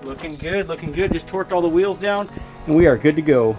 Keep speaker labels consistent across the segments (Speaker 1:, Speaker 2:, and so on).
Speaker 1: Looking good, looking good. Just torqued all the wheels down and we are good to go.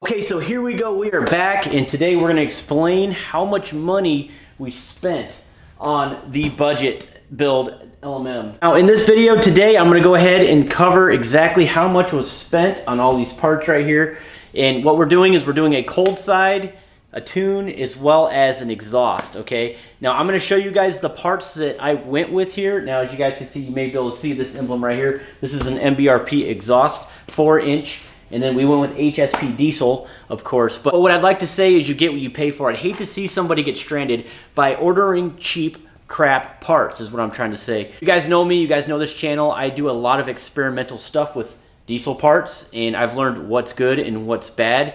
Speaker 1: Okay, so here we go. We are back, and today we're going to explain how much money we spent on the budget build LMM. Now, in this video today, I'm going to go ahead and cover exactly how much was spent on all these parts right here. And what we're doing is we're doing a cold side, a tune, as well as an exhaust, okay? Now, I'm going to show you guys the parts that I went with here. Now, as you guys can see, you may be able to see this emblem right here. This is an MBRP exhaust, 4-inch. And then we went with HSP Diesel, of course. But what I'd like to say is you get what you pay for. I'd hate to see somebody get stranded by ordering cheap crap parts, is what I'm trying to say. You guys know me, you guys know this channel. I do a lot of experimental stuff with diesel parts, and I've learned what's good and what's bad.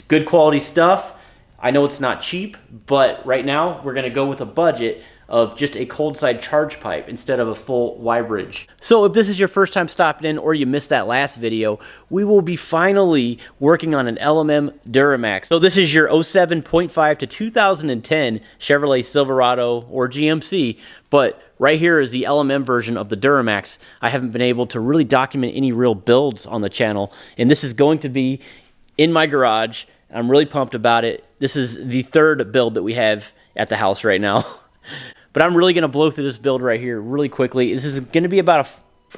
Speaker 1: Good quality stuff. I know it's not cheap, but right now we're gonna go with a budget of just a cold side charge pipe instead of a full YBridge. So if this is your first time stopping in or you missed that last video, we will be finally working on an LMM Duramax. So this is your 07.5 to 2010 Chevrolet Silverado or GMC, but right here is the LMM version of the Duramax. I haven't been able to really document any real builds on the channel, and this is going to be in my garage. I'm really pumped about it. This is the third build that we have at the house right now. But I'm really going to blow through this build right here really quickly. This is going to be about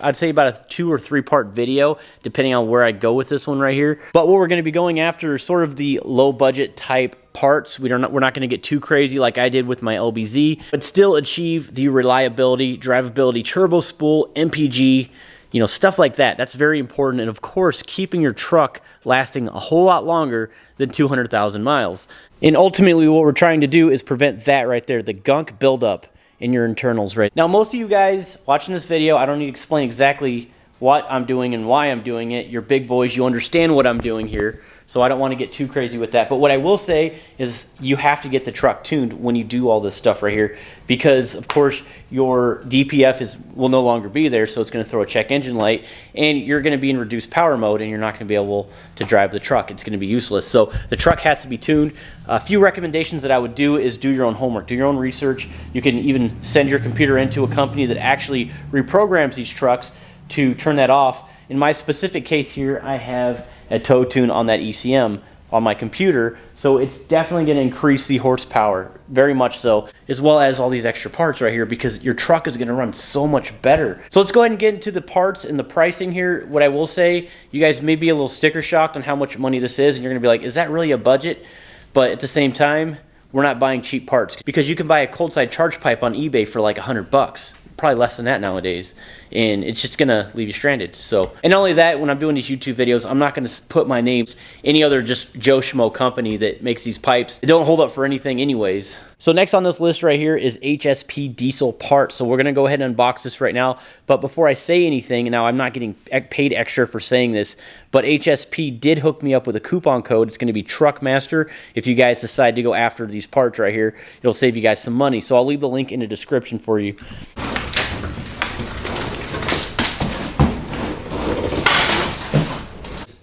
Speaker 1: I'd say about a 2 or 3 part video, depending on where I go with this one right here. But what we're going to be going after is sort of the low budget type parts. We're not going to get too crazy like I did with my LBZ, but still achieve the reliability, drivability, turbo spool, MPG, you know, stuff like that. That's very important. And of course, keeping your truck lasting a whole lot longer than 200,000 miles. And ultimately what we're trying to do is prevent that right there, the gunk buildup in your internals right now. Most of you guys watching this video, I don't need to explain exactly what I'm doing and why I'm doing it. You're big boys, you understand what I'm doing here. So I don't want to get too crazy with that. But what I will say is you have to get the truck tuned when you do all this stuff right here, because of course your DPF will no longer be there, so it's going to throw a check engine light, and you're going to be in reduced power mode, and you're not going to be able to drive the truck. It's going to be useless. So the truck has to be tuned. A few recommendations that I would do is do your own homework, do your own research. You can even send your computer into a company that actually reprograms these trucks to turn that off. In my specific case here, I have a tow tune on that ECM on my computer, so it's definitely going to increase the horsepower, very much so, as well as all these extra parts right here, because your truck is going to run so much better. So let's go ahead and get into the parts and the pricing here. What I will say, you guys may be a little sticker shocked on how much money this is, and you're going to be like, is that really a budget? But at the same time, we're not buying cheap parts, because you can buy a cold side charge pipe on eBay for like $100. Probably less than that nowadays, and it's just gonna leave you stranded. So, and not only that, when I'm doing these YouTube videos, I'm not gonna put my name any other just Joe Schmo company that makes these pipes. They don't hold up for anything anyways. So next on this list right here is HSP Diesel parts. So we're gonna go ahead and unbox this right now. But before I say anything, now I'm not getting paid extra for saying this, but HSP did hook me up with a coupon code. It's gonna be Truckmaster. If you guys decide to go after these parts right here, it'll save you guys some money. So I'll leave the link in the description for you.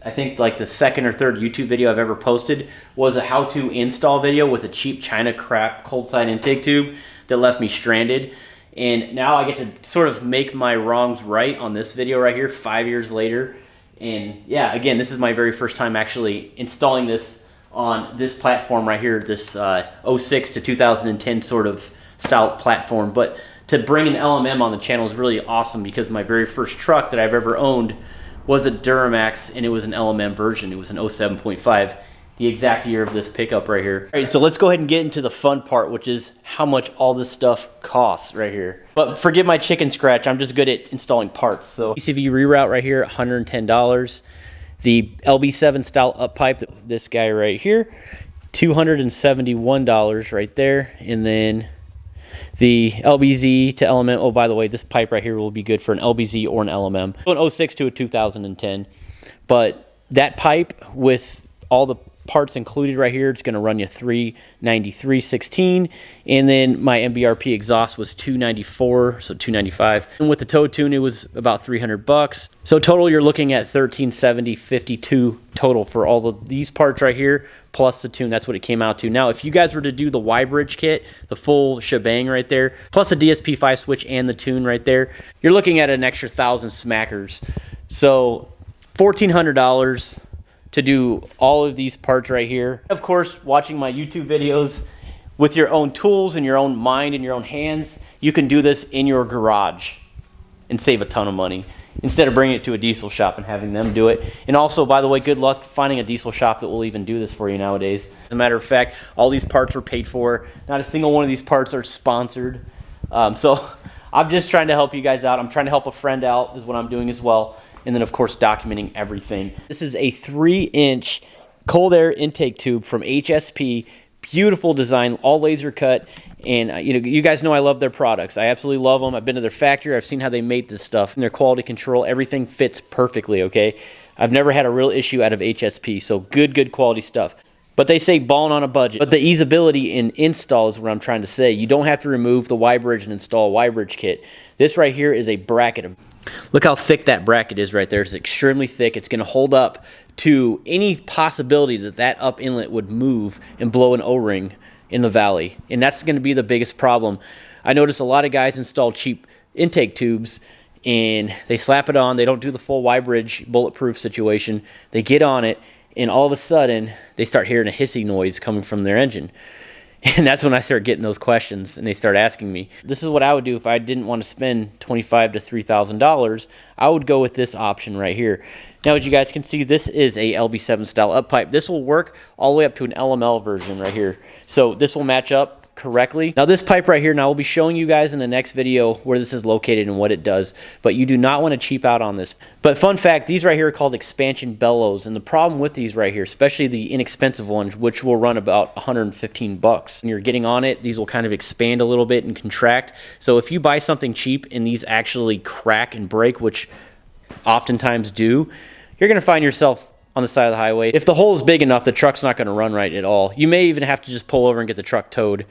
Speaker 1: I think like the second or third YouTube video I've ever posted was a how-to install video with a cheap China crap cold side intake tube that left me stranded. And now I get to sort of make my wrongs right on this video right here 5 years later. And yeah, again, this is my very first time actually installing this on this platform right here, this 06 to 2010 sort of style platform. But to bring an LMM on the channel is really awesome, because my very first truck that I've ever owned was a Duramax, and it was an LMM version. It was an 07.5, the exact year of this pickup right here. All right, so let's go ahead and get into the fun part, which is how much all this stuff costs right here. But forgive my chicken scratch, I'm just good at installing parts. So PVC Reroute right here, $110. The Lb7 Style Up Pipe, this guy right here, $271 right there. And then the LBZ to LMM, oh, by the way, this pipe right here will be good for an LBZ or an LMM. So an 06 to a 2010. But that pipe with all the parts included right here, it's going to run you $393.16, and then my MBRP exhaust was $294, so $295. And with the tow tune, it was about $300. So total, you're looking at $1,370.52 total for all of these parts right here, plus the tune. That's what it came out to. Now, if you guys were to do the YBridge kit, the full shebang right there, plus the DSP5 switch and the tune right there, you're looking at an extra 1,000 smackers. So $1,400 to do all of these parts right here. Of course, watching my YouTube videos with your own tools and your own mind and your own hands, you can do this in your garage and save a ton of money instead of bringing it to a diesel shop and having them do it. And also, by the way, good luck finding a diesel shop that will even do this for you nowadays. As a matter of fact, all these parts were paid for. Not a single one of these parts are sponsored. So I'm just trying to help you guys out. I'm trying to help a friend out is what I'm doing as well. And then, of course, documenting everything. This is a 3-inch cold air intake tube from HSP. Beautiful design, all laser cut. And you guys know I love their products. I absolutely love them. I've been to their factory. I've seen how they made this stuff. And their quality control, everything fits perfectly, okay? I've never had a real issue out of HSP. So good quality stuff. But they say balling on a budget. But the easeability in install is what I'm trying to say. You don't have to remove the YBridge and install a YBridge kit. This right here is a bracket. Look how thick that bracket is right there. It's extremely thick. It's going to hold up to any possibility that that up inlet would move and blow an O-ring in the valley. And that's going to be the biggest problem. I notice a lot of guys install cheap intake tubes and they slap it on. They don't do the full YBridge bulletproof situation. They get on it and all of a sudden they start hearing a hissing noise coming from their engine. And that's when I start getting those questions and they start asking me. This is what I would do if I didn't want to spend $2,500 to $3,000. I would go with this option right here. Now, as you guys can see, this is a Lb7 Style Up Pipe. This will work all the way up to an LML version right here. So this will match up correctly. Now this pipe right here, now I'll be showing you guys in the next video where this is located and what it does, but you do not want to cheap out on this. But fun fact, these right here are called expansion bellows, and the problem with these right here, especially the inexpensive ones, which will run about 115 bucks. When you're getting on it, these will kind of expand a little bit and contract. So if you buy something cheap and these actually crack and break, which oftentimes do, you're going to find yourself on the side of the highway. If the hole is big enough, the truck's not going to run right at all. You may even have to just pull over and get the truck towed.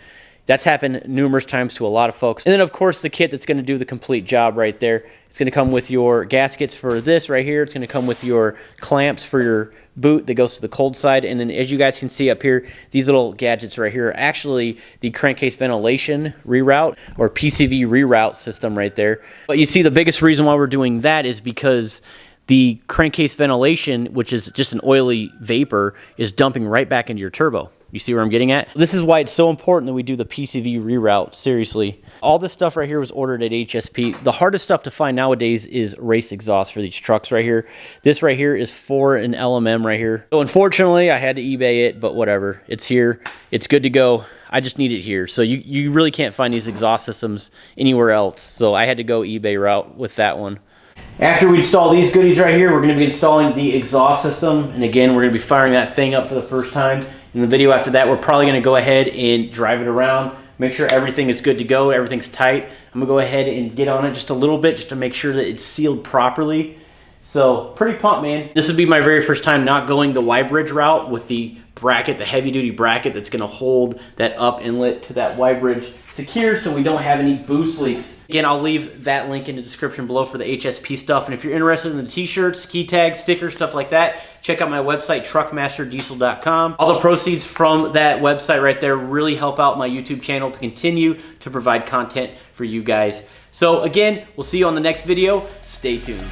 Speaker 1: That's happened numerous times to a lot of folks. And then, of course, the kit that's going to do the complete job right there. It's going to come with your gaskets for this right here. It's going to come with your clamps for your boot that goes to the cold side. And then, as you guys can see up here, these little gadgets right here are actually the crankcase ventilation reroute or PCV reroute system right there. But you see, the biggest reason why we're doing that is because the crankcase ventilation, which is just an oily vapor, is dumping right back into your turbo. You see where I'm getting at? This is why it's so important that we do the PCV reroute, seriously. All this stuff right here was ordered at HSP. The hardest stuff to find nowadays is race exhaust for these trucks right here. This right here is for an LMM right here. So unfortunately, I had to eBay it, but whatever. It's here. It's good to go. I just need it here. So you really can't find these exhaust systems anywhere else. So I had to go eBay route with that one. After we install these goodies right here, we're going to be installing the exhaust system. And again, we're going to be firing that thing up for the first time. In the video after that, we're probably going to go ahead and drive it around, make sure everything is good to go, everything's tight. I'm going to go ahead and get on it just a little bit just to make sure that it's sealed properly. So pretty pumped, man. This would be my very first time not going the YBridge route with the bracket, the heavy duty bracket that's going to hold that up inlet to that YBridge secure so we don't have any boost leaks. Again, I'll leave that link in the description below for the HSP stuff. And if you're interested in the t-shirts, key tags, stickers, stuff like that, check out my website, truckmasterdiesel.com. All the proceeds from that website right there really help out my YouTube channel to continue to provide content for you guys. So again, we'll see you on the next video. Stay tuned.